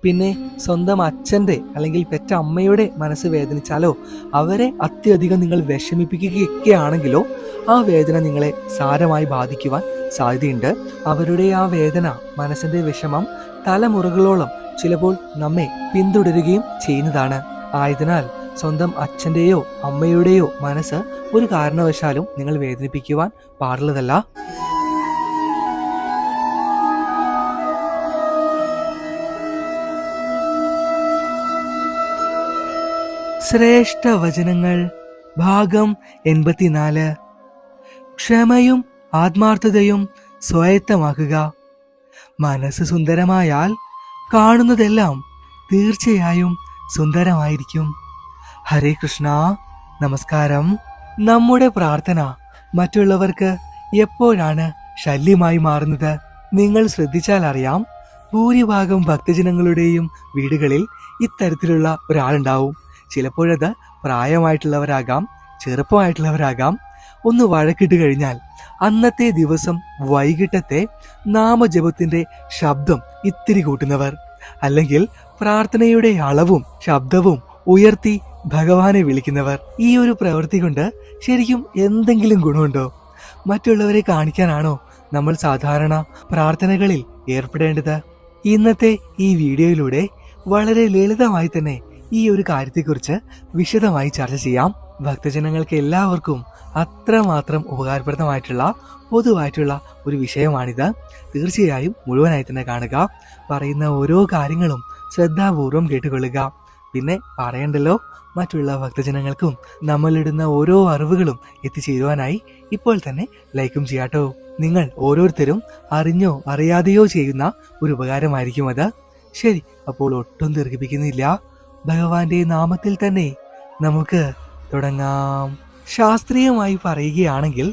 പിന്നെ സ്വന്തം അച്ഛൻ്റെ അല്ലെങ്കിൽ പെറ്റ അമ്മയുടെ മനസ്സ് വേദനിച്ചാലോ അവരെ അത്യധികം നിങ്ങൾ വിഷമിപ്പിക്കുകയൊക്കെ ആണെങ്കിലോ ആ വേദന നിങ്ങളെ സാരമായി ബാധിക്കുവാൻ സാധ്യതയുണ്ട്. അവരുടെ ആ വേദന, മനസ്സിന്റെ വിഷമം തലമുറകളോളം ചിലപ്പോൾ നമ്മെ പിന്തുടരുകയും ചെയ്യുന്നതാണ്. ആയതിനാൽ സ്വന്തം അച്ഛൻ്റെയോ അമ്മയുടെയോ മനസ്സ് ഒരു കാരണവശാലും നിങ്ങൾ വേദനിപ്പിക്കുവാൻ പാടുള്ളതല്ല. ശ്രേഷ്ഠ വചനങ്ങൾ ഭാഗം 84. ക്ഷമയും ആത്മാർത്ഥതയും സ്വായത്തമാക്കുക. മനസ്സ് സുന്ദരമായാൽ കാണുന്നതെല്ലാം തീർച്ചയായും സുന്ദരമായിരിക്കും. ഹരേ കൃഷ്ണ. നമസ്കാരം. നമ്മുടെ പ്രാർത്ഥന മറ്റുള്ളവർക്ക് എപ്പോഴാണ് ശല്യമായി മാറുന്നത്? നിങ്ങൾ ശ്രദ്ധിച്ചാൽ അറിയാം, ഭൂരിഭാഗം ഭക്തജനങ്ങളുടെയും വീടുകളിൽ ഇത്തരത്തിലുള്ള ഒരാളുണ്ടാവും. ചിലപ്പോഴത് പ്രായമായിട്ടുള്ളവരാകാം, ചെറുപ്പമായിട്ടുള്ളവരാകാം. ഒന്ന് വഴക്കിട്ട് കഴിഞ്ഞാൽ അന്നത്തെ ദിവസം വൈകിട്ടത്തെ നാമജപത്തിന്റെ ശബ്ദം ഇത്തിരി കൂട്ടുന്നവർ, അല്ലെങ്കിൽ പ്രാർത്ഥനയുടെ അളവും ശബ്ദവും ഉയർത്തി ഭഗവാനെ വിളിക്കുന്നവർ. ഈ ഒരു പ്രവൃത്തി കൊണ്ട് ശരിക്കും എന്തെങ്കിലും ഗുണമുണ്ടോ? മറ്റുള്ളവരെ കാണിക്കാനാണോ നമ്മൾ സാധാരണ പ്രാർത്ഥനകളിൽ ഏർപ്പെടേണ്ടത്? ഇന്നത്തെ ഈ വീഡിയോയിലൂടെ വളരെ ലളിതമായി തന്നെ ഈ ഒരു കാര്യത്തെക്കുറിച്ച് വിശദമായി ചർച്ച ചെയ്യാം. ഭക്തജനങ്ങൾക്ക് എല്ലാവർക്കും അത്രമാത്രം ഉപകാരപ്രദമായിട്ടുള്ള പൊതുവായിട്ടുള്ള ഒരു വിഷയമാണിത്. തീർച്ചയായും മുഴുവനായി തന്നെ കാണുക. പറയുന്ന ഓരോ കാര്യങ്ങളും ശ്രദ്ധാപൂർവം കേട്ടുകൊള്ളുക. പിന്നെ പറയണ്ടല്ലോ, മറ്റുള്ള ഭക്തജനങ്ങൾക്കും നമ്മളിടുന്ന ഓരോ അറിവുകളും എത്തിച്ചേരുവാനായി ഇപ്പോൾ തന്നെ ലൈക്കും ചെയ്യാട്ടോ. നിങ്ങൾ ഓരോരുത്തരും അറിഞ്ഞോ അറിയാതെയോ ചെയ്യുന്ന ഒരു ഉപകാരമായിരിക്കും അത്. ശരി, അപ്പോൾ ഒട്ടും ദീർഘിപ്പിക്കുന്നില്ല, ഭഗവാന്റെ നാമത്തിൽ തന്നെ നമുക്ക് തുടങ്ങാം. ശാസ്ത്രീയമായി പറയുകയാണെങ്കിൽ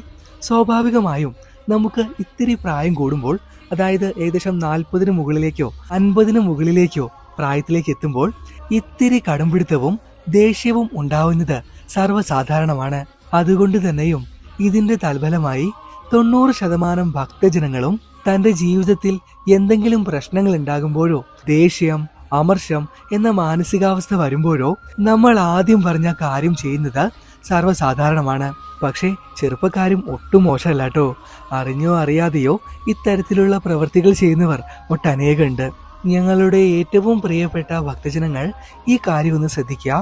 സ്വാഭാവികമായും നമുക്ക് ഇത്തിരി പ്രായം കൂടുമ്പോൾ, അതായത് ഏകദേശം 40 മുകളിലേക്കോ 50 മുകളിലേക്കോ പ്രായത്തിലേക്ക് എത്തുമ്പോൾ ഇത്തിരി കടുംപിടുത്തവും ദേഷ്യവും ഉണ്ടാവുന്നത് സർവ്വസാധാരണമാണ്. അതുകൊണ്ട് തന്നെയും ഇതിന്റെ തൽഫലമായി 90% ഭക്തജനങ്ങളും തന്റെ ജീവിതത്തിൽ എന്തെങ്കിലും പ്രശ്നങ്ങൾ ഉണ്ടാകുമ്പോഴോ ദേഷ്യം, അമർഷം എന്ന മാനസികാവസ്ഥ വരുമ്പോഴോ നമ്മൾ ആദ്യം പറഞ്ഞ കാര്യം ചെയ്യുന്നത് സർവ്വസാധാരണമാണ്. പക്ഷേ ചെറുപ്പക്കാരും ഒട്ടും മോശമല്ല കേട്ടോ. അറിഞ്ഞോ അറിയാതെയോ ഇത്തരത്തിലുള്ള പ്രവൃത്തികൾ ചെയ്യുന്നവർ ഒട്ടനേകമുണ്ട്. ഞങ്ങളുടെ ഏറ്റവും പ്രിയപ്പെട്ട ഭക്തജനങ്ങൾ ഈ കാര്യം ഒന്ന് ശ്രദ്ധിക്കുക.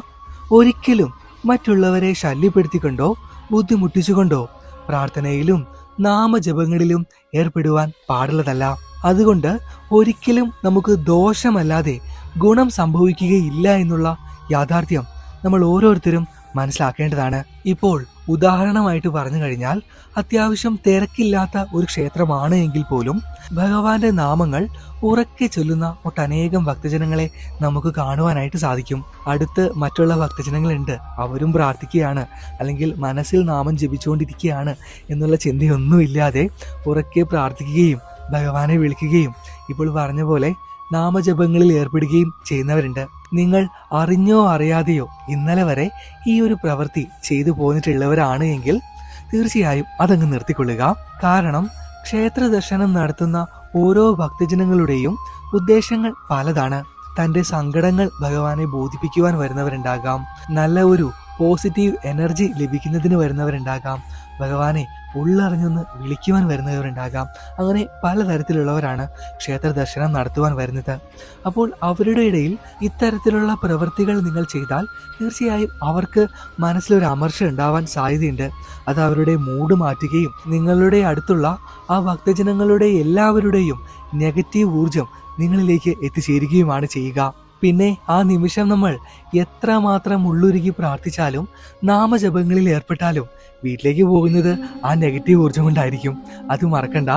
ഒരിക്കലും മറ്റുള്ളവരെ ശല്യപ്പെടുത്തിക്കൊണ്ടോ ബുദ്ധിമുട്ടിച്ചുകൊണ്ടോ പ്രാർത്ഥനയിലും നാമജപങ്ങളിലും ഏർപ്പെടുവാൻ പാടുള്ളതല്ല. അതുകൊണ്ട് ഒരിക്കലും നമുക്ക് ദോഷമല്ലാതെ ഗുണം സംഭവിക്കുകയില്ല എന്നുള്ള യാഥാർത്ഥ്യം നമ്മൾ ഓരോരുത്തരും മനസ്സിലാക്കേണ്ടതാണ്. ഇപ്പോൾ ഉദാഹരണമായിട്ട് പറഞ്ഞു കഴിഞ്ഞാൽ, അത്യാവശ്യം തിരക്കില്ലാത്ത ഒരു ക്ഷേത്രമാണ് എങ്കിൽ പോലും ഭഗവാന്റെ നാമങ്ങൾ ഉറക്കെ ചൊല്ലുന്ന ഒട്ടനേകം ഭക്തജനങ്ങളെ നമുക്ക് കാണുവാനായിട്ട് സാധിക്കും. അടുത്ത് മറ്റുള്ള ഭക്തജനങ്ങളുണ്ട്, അവരും പ്രാർത്ഥിക്കുകയാണ്, അല്ലെങ്കിൽ മനസ്സിൽ നാമം ജപിച്ചുകൊണ്ടിരിക്കുകയാണ് എന്നുള്ള ചിന്തയൊന്നുമില്ലാതെ ഉറക്കെ പ്രാർത്ഥിക്കുകയും ഭഗവാനെ വിളിക്കുകയും ഇപ്പോൾ പറഞ്ഞ പോലെ നാമജപങ്ങളിൽ ഏർപ്പെടുകയും ചെയ്യുന്നവരുണ്ട്. നിങ്ങൾ അറിഞ്ഞോ അറിയാതെയോ ഇന്നലെ വരെ ഈ ഒരു പ്രവൃത്തി ചെയ്തു പോന്നിട്ടുള്ളവരാണ് എങ്കിൽ തീർച്ചയായും അതങ്ങ് നിർത്തിക്കൊള്ളുക. കാരണം ക്ഷേത്ര ദർശനം നടത്തുന്ന ഓരോ ഭക്തജനങ്ങളുടെയും ഉദ്ദേശങ്ങൾ പലതാണ്. തന്റെ സങ്കടങ്ങൾ ഭഗവാനെ ബോധിപ്പിക്കുവാൻ വരുന്നവരുണ്ടാകാം, നല്ല ഒരു പോസിറ്റീവ് എനർജി ലഭിക്കുന്നതിന് വരുന്നവരുണ്ടാകാം, ഭഗവാനെ ഉള്ളറിഞ്ഞൊന്ന് വിളിക്കുവാൻ വരുന്നവരുണ്ടാകാം. അങ്ങനെ പലതരത്തിലുള്ളവരാണ് ക്ഷേത്ര ദർശനം നടത്തുവാൻ വരുന്നത്. അപ്പോൾ അവരുടെ ഇടയിൽ ഇത്തരത്തിലുള്ള പ്രവൃത്തികൾ നിങ്ങൾ ചെയ്താൽ തീർച്ചയായും അവർക്ക് മനസ്സിലൊരു അമർഷം ഉണ്ടാവാൻ സാധ്യതയുണ്ട്. അത് അവരുടെ മൂഡ് മാറ്റുകയും നിങ്ങളുടെ അടുത്തുള്ള ആ ഭക്തജനങ്ങളുടെ എല്ലാവരുടെയും നെഗറ്റീവ് ഊർജം നിങ്ങളിലേക്ക് എത്തിച്ചേരുകയുമാണ് ചെയ്യുക. പിന്നെ ആ നിമിഷം നമ്മൾ എത്രമാത്രം ഉള്ളുരുകി പ്രാർത്ഥിച്ചാലും നാമജപങ്ങളിൽ ഏർപ്പെട്ടാലും വീട്ടിലേക്ക് പോകുന്നത് ആ നെഗറ്റീവ് ഊർജം കൊണ്ടായിരിക്കും. അത് മറക്കണ്ട.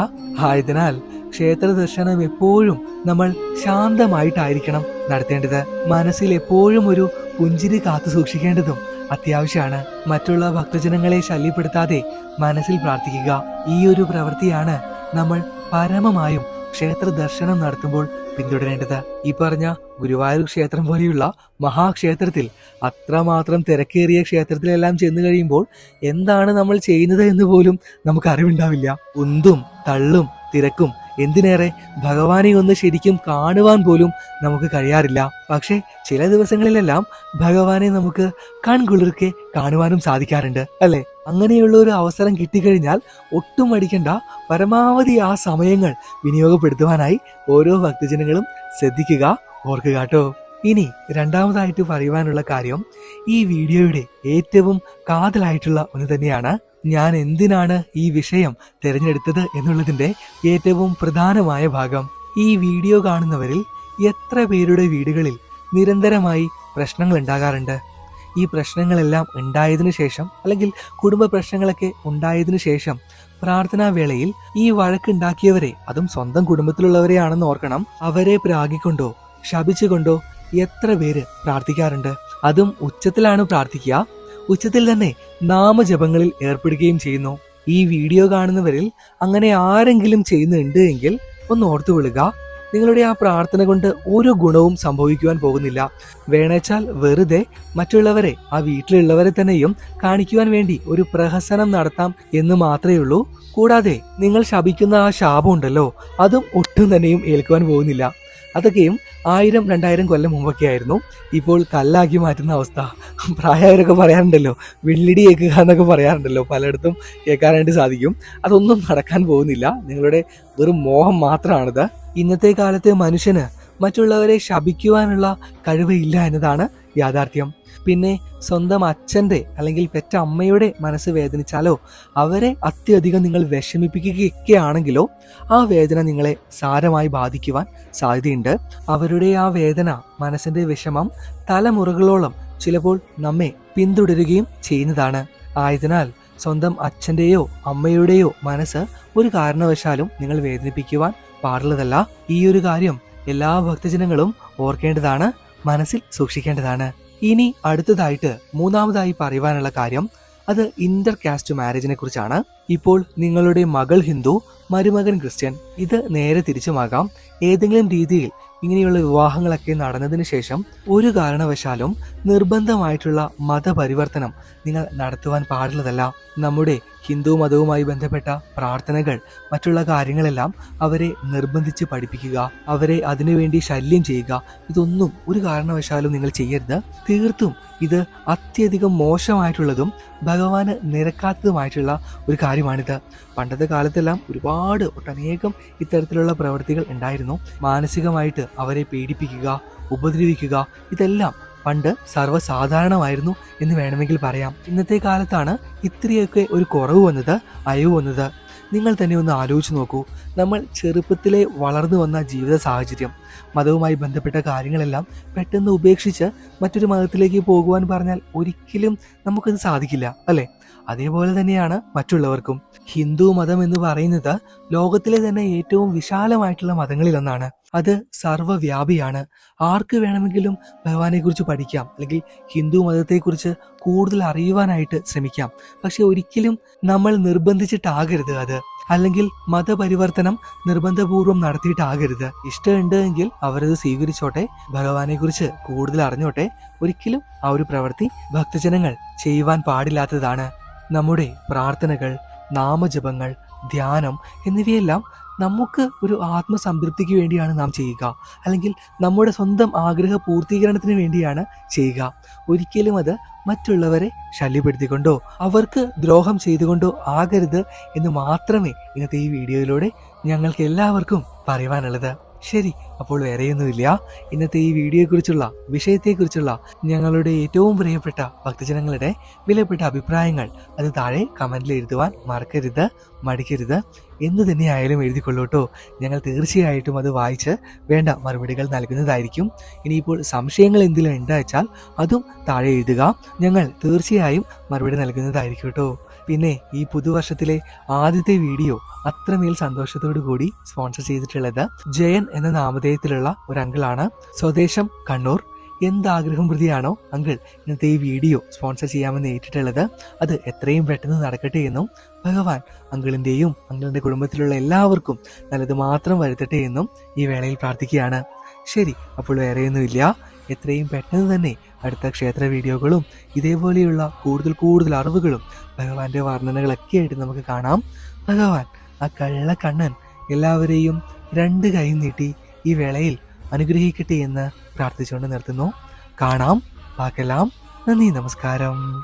ആയതിനാൽ ക്ഷേത്ര ദർശനം എപ്പോഴും നമ്മൾ ശാന്തമായിട്ടായിരിക്കണം നടത്തേണ്ടത്. മനസ്സിൽ എപ്പോഴും ഒരു പുഞ്ചിരി കാത്തു സൂക്ഷിക്കേണ്ടതും അത്യാവശ്യമാണ്. മറ്റുള്ള ഭക്തജനങ്ങളെ ശല്യപ്പെടുത്താതെ മനസ്സിൽ പ്രാർത്ഥിക്കുക. ഈ ഒരു പ്രവൃത്തിയാണ് നമ്മൾ പരമമായും ക്ഷേത്ര ദർശനം നടത്തുമ്പോൾ പിന്തുടരേണ്ടത്. ഈ പറഞ്ഞ ഗുരുവായൂർ ക്ഷേത്രം പോലെയുള്ള മഹാക്ഷേത്രത്തിൽ, അത്രമാത്രം തിരക്കേറിയ ക്ഷേത്രത്തിലെല്ലാം ചെന്നു കഴിയുമ്പോൾ എന്താണ് നമ്മൾ ചെയ്യുന്നത് എന്ന് പോലും നമുക്ക് അറിവുണ്ടാവില്ല. ഉന്തും തള്ളും തിരക്കും എന്തിനേറെ ഭഗവാനെ ഒന്ന് ശരിക്കും കാണുവാൻ പോലും നമുക്ക് കഴിയാറില്ല. പക്ഷേ ചില ദിവസങ്ങളിലെല്ലാം ഭഗവാനെ നമുക്ക് കൺകുളിർക്കെ കാണുവാനും സാധിക്കാറുണ്ട് അല്ലെ? അങ്ങനെയുള്ള ഒരു അവസരം കിട്ടിക്കഴിഞ്ഞാൽ ഒട്ടും മടിക്കണ്ട, പരമാവധി ആ സമയങ്ങൾ വിനിയോഗപ്പെടുത്തുവാനായി ഓരോ ഭക്തജനങ്ങളും ശ്രദ്ധിക്കുക, ഓർക്കുക കേട്ടോ. ഇനി രണ്ടാമതായിട്ട് പറയുവാനുള്ള കാര്യം ഈ വീഡിയോയുടെ ഏറ്റവും കാതലായിട്ടുള്ള ഒന്ന് തന്നെയാണ്. ഞാൻ എന്തിനാണ് ഈ വിഷയം തിരഞ്ഞെടുത്തത് എന്നുള്ളതിന്റെ ഏറ്റവും പ്രധാനമായ ഭാഗം. ഈ വീഡിയോ കാണുന്നവരിൽ എത്ര പേരുടെ വീടുകളിൽ നിരന്തരമായി പ്രശ്നങ്ങൾ ഉണ്ടാകാറുണ്ട്? ഈ പ്രശ്നങ്ങളെല്ലാം ഉണ്ടായതിനു ശേഷം, അല്ലെങ്കിൽ കുടുംബ പ്രശ്നങ്ങളൊക്കെ ഉണ്ടായതിനു ശേഷം പ്രാർത്ഥനാ വേളയിൽ ഈ വഴക്കുണ്ടാക്കിയവരെ, അതും സ്വന്തം കുടുംബത്തിലുള്ളവരെയാണെന്ന് ഓർക്കണം, അവരെ പ്രാഗിക്കൊണ്ടോ ശപിച്ചുകൊണ്ടോ എത്ര പേര് പ്രാർത്ഥിക്കാറുണ്ട്? അതും ഉച്ചത്തിലാണ് പ്രാർത്ഥിക്കുക, ഉച്ചത്തിൽ തന്നെ നാമജപങ്ങളിൽ ഏർപ്പെടുകയും ചെയ്യുന്നു. ഈ വീഡിയോ കാണുന്നവരിൽ അങ്ങനെ ആരെങ്കിലും ചെയ്യുന്നുണ്ട് എങ്കിൽ ഒന്ന് ഓർത്തുകൊള്ളുക, നിങ്ങളുടെ ആ പ്രാർത്ഥന കൊണ്ട് ഒരു ഗുണവും സംഭവിക്കുവാൻ പോകുന്നില്ല. വേണേച്ചാൽ വെറുതെ മറ്റുള്ളവരെ, ആ വീട്ടിലുള്ളവരെ തന്നെയും കാണിക്കുവാൻ വേണ്ടി ഒരു പ്രഹസനം നടത്താം എന്ന് മാത്രമേ ഉള്ളൂ. കൂടാതെ നിങ്ങൾ ശപിക്കുന്ന ആ ശാപം ഉണ്ടല്ലോ, അതും ഒട്ടും തന്നെയും ഏൽക്കുവാൻ പോകുന്നില്ല. അതൊക്കെയും 1000-2000 കൊല്ലം മുമ്പൊക്കെ ആയിരുന്നു. ഇപ്പോൾ കല്ലാക്കി മാറ്റുന്ന അവസ്ഥ. പ്രായവരൊക്കെ പറയാറുണ്ടല്ലോ, വെള്ളിടി കേൾക്കുക എന്നൊക്കെ പറയാറുണ്ടല്ലോ, പലയിടത്തും കേൾക്കാനായിട്ട് സാധിക്കും. അതൊന്നും നടക്കാൻ പോകുന്നില്ല. നിങ്ങളുടെ വെറും മോഹം മാത്രമാണിത്. ഇന്നത്തെ കാലത്തെ മനുഷ്യന് മറ്റുള്ളവരെ ശപിക്കുവാനുള്ള കഴിവ് ഇല്ല എന്നതാണ് യാഥാർത്ഥ്യം. പിന്നെ സ്വന്തം അച്ഛൻ്റെ അല്ലെങ്കിൽ പെറ്റ അമ്മയുടെ മനസ്സ് വേദനിച്ചാലോ, അവരെ അത്യധികം നിങ്ങൾ വിഷമിപ്പിക്കുകയൊക്കെ ആണെങ്കിലോ, ആ വേദന നിങ്ങളെ സാരമായി ബാധിക്കുവാൻ സാധ്യതയുണ്ട്. അവരുടെ ആ വേദന, മനസ്സിന്റെ വിഷമം തലമുറകളോളം ചിലപ്പോൾ നമ്മെ പിന്തുടരുകയും ചെയ്യുന്നതാണ്. ആയതിനാൽ സ്വന്തം അച്ഛൻ്റെയോ അമ്മയുടെയോ മനസ്സ് ഒരു കാരണവശാലും നിങ്ങൾ വേദനിപ്പിക്കുവാൻ പാടുള്ളതല്ല. ഈ ഒരു കാര്യം എല്ലാ ഭക്തജനങ്ങളും ഓർക്കേണ്ടതാണ്, മനസ്സിൽ സൂക്ഷിക്കേണ്ടതാണ്. ഇനി അടുത്തതായിട്ട് മൂന്നാമതായി പറയുവാനുള്ള കാര്യം അത് ഇന്റർ കാസ്റ്റ് മാരേജിനെ കുറിച്ചാണ്. ഇപ്പോൾ നിങ്ങളുടെ മകൾ ഹിന്ദു, മരുമകൻ ക്രിസ്ത്യൻ, ഇത് നേരെ തിരിച്ചുമാകാം. ഏതെങ്കിലും രീതിയിൽ ഇങ്ങനെയുള്ള വിവാഹങ്ങളൊക്കെ നടന്നതിന് ശേഷം ഒരു കാരണവശാലും നിർബന്ധമായിട്ടുള്ള മതപരിവർത്തനം നിങ്ങൾ നടത്തുവാൻ പാടുള്ളതല്ല. നമ്മുടെ ഹിന്ദു മതവുമായി ബന്ധപ്പെട്ട പ്രാർത്ഥനകൾ, മറ്റുള്ള കാര്യങ്ങളെല്ലാം അവരെ നിർബന്ധിച്ച് പഠിപ്പിക്കുക, അവരെ അതിനുവേണ്ടി ശല്യം ചെയ്യുക, ഇതൊന്നും ഒരു കാരണവശാലും നിങ്ങൾ ചെയ്യരുത്. തീർത്തും ഇത് അത്യധികം മോശമായിട്ടുള്ളതും ഭഗവാന് നിരക്കാത്തതുമായിട്ടുള്ള ഒരു കാര്യമാണിത്. പണ്ടത്തെ കാലത്തെല്ലാം ഒട്ടനേകം ഇത്തരത്തിലുള്ള പ്രവൃത്തികൾ ഉണ്ടായിരുന്നു. മാനസികമായിട്ട് അവരെ പീഡിപ്പിക്കുക, ഉപദ്രവിക്കുക, ഇതെല്ലാം പണ്ട് സർവ്വസാധാരണമായിരുന്നു എന്ന് വേണമെങ്കിൽ പറയാം. ഇന്നത്തെ കാലത്താണ് ഇത്രയൊക്കെ ഒരു കുറവ് വന്നത്, അയവ് വന്നത്. നിങ്ങൾ തന്നെ ഒന്ന് ആലോചിച്ച് നോക്കൂ. നമ്മൾ ചെറുപ്പത്തിലെ വളർന്നു വന്ന ജീവിത സാഹചര്യം, മതവുമായി ബന്ധപ്പെട്ട കാര്യങ്ങളെല്ലാം പെട്ടെന്ന് ഉപേക്ഷിച്ച് മറ്റൊരു മതത്തിലേക്ക് പോകുവാൻ പറഞ്ഞാൽ ഒരിക്കലും നമുക്കത് സാധിക്കില്ല, അല്ലേ? അതേപോലെ തന്നെയാണ് മറ്റുള്ളവർക്കും. ഹിന്ദു മതം എന്ന് പറയുന്നത് ലോകത്തിലെ തന്നെ ഏറ്റവും വിശാലമായിട്ടുള്ള മതങ്ങളിലൊന്നാണ്. അത് സർവ്വവ്യാപിയാണ്. ആർക്ക് വേണമെങ്കിലും ഭഗവാനെ കുറിച്ച് പഠിക്കാം, അല്ലെങ്കിൽ ഹിന്ദു മതത്തെക്കുറിച്ച് കൂടുതൽ അറിയുവാനായിട്ട് ശ്രമിക്കാം. പക്ഷെ ഒരിക്കലും നമ്മൾ നിർബന്ധിച്ചിട്ടാകരുത് അത്, അല്ലെങ്കിൽ മതപരിവർത്തനം നിർബന്ധപൂർവ്വം നടത്തിയിട്ടാകരുത്. ഇഷ്ടമുണ്ട് എങ്കിൽ അവരത് സ്വീകരിച്ചോട്ടെ, ഭഗവാനെ കുറിച്ച് കൂടുതൽ അറിഞ്ഞോട്ടെ. ഒരിക്കലും ആ ഒരു പ്രവൃത്തി ഭക്തജനങ്ങൾ ചെയ്യുവാൻ പാടില്ലാത്തതാണ്. നമ്മുടെ പ്രാർത്ഥനകൾ, നാമജപങ്ങൾ, ധ്യാനം എന്നിവയെല്ലാം നമുക്ക് ഒരു ആത്മസംതൃപ്തിക്ക് വേണ്ടിയാണ് നാം ചെയ്യുക, അല്ലെങ്കിൽ നമ്മുടെ സ്വന്തം ആഗ്രഹ പൂർത്തീകരണത്തിന് വേണ്ടിയാണ് ചെയ്യുക. ഒരിക്കലും അത് മറ്റുള്ളവരെ ശല്യപ്പെടുത്തിക്കൊണ്ടോ അവർക്ക് ദ്രോഹം ചെയ്തുകൊണ്ടോ ആകരുത് എന്ന് മാത്രമേ ഇന്നത്തെ ഈ വീഡിയോയിലൂടെ ഞങ്ങൾക്ക് എല്ലാവർക്കും പറയുവാനുള്ളത്. ശരി, അപ്പോൾ വേറെയൊന്നുമില്ല. ഇന്നത്തെ ഈ വീഡിയോയെക്കുറിച്ചുള്ള, വിഷയത്തെക്കുറിച്ചുള്ള ഞങ്ങളുടെ ഏറ്റവും പ്രിയപ്പെട്ട ഭക്തജനങ്ങളുടെ വിലപ്പെട്ട അഭിപ്രായങ്ങൾ അത് താഴെ കമന്റിൽ എഴുതുവാൻ മറക്കരുത്, മടിക്കരുത്. എന്ന് തന്നെയായാലും എഴുതിക്കൊള്ളൂട്ടോ. ഞങ്ങൾ തീർച്ചയായിട്ടും അത് വായിച്ച് വേണ്ട മറുപടികൾ നൽകുന്നതായിരിക്കും. ഇനിയിപ്പോൾ സംശയങ്ങൾ എന്തെങ്കിലും ഉണ്ട് വെച്ചാൽ അതും താഴെ എഴുതുക, ഞങ്ങൾ തീർച്ചയായും മറുപടി നൽകുന്നതായിരിക്കും കേട്ടോ. പിന്നെ ഈ പുതുവർഷത്തിലെ ആദ്യത്തെ വീഡിയോ അത്രമേൽ സന്തോഷത്തോടു കൂടി സ്പോൺസർ ചെയ്തിട്ടുള്ളത് ജയൻ എന്ന നാമധേയത്തിലുള്ള ഒരു അങ്കിളാണ്, സ്വദേശം കണ്ണൂർ. എന്താഗ്രഹം പ്രതിയാണോ അങ്കിൾ ഇന്നത്തെ ഈ വീഡിയോ സ്പോൺസർ ചെയ്യാമെന്ന് ഏറ്റിട്ടുള്ളത്, അത് എത്രയും പെട്ടെന്ന് നടക്കട്ടെ എന്നും ഭഗവാൻ അങ്കിളിൻ്റെയും അങ്കിളിൻ്റെ കുടുംബത്തിലുള്ള എല്ലാവർക്കും നല്ലത് മാത്രം വരുത്തട്ടെ എന്നും ഈ വേളയിൽ പ്രാർത്ഥിക്കുകയാണ്. ശരി, അപ്പോൾ വേറെയൊന്നുമില്ല. എത്രയും പെട്ടെന്ന് തന്നെ അടുത്ത ക്ഷേത്ര വീഡിയോകളും ഇതേപോലെയുള്ള കൂടുതൽ അറിവുകളും ഭഗവാന്റെ വർണ്ണനകളൊക്കെ ആയിട്ട് നമുക്ക് കാണാം. ഭഗവാൻ ആ കള്ളക്കണ്ണൻ എല്ലാവരെയും രണ്ട് കൈ നീട്ടി ഈ വേളയിൽ അനുഗ്രഹിക്കട്ടെ എന്ന് പ്രാർത്ഥിച്ചുകൊണ്ട് നിർത്തുന്നു. കാണാം, വാക്കെല്ലാം. നന്ദി, നമസ്കാരം.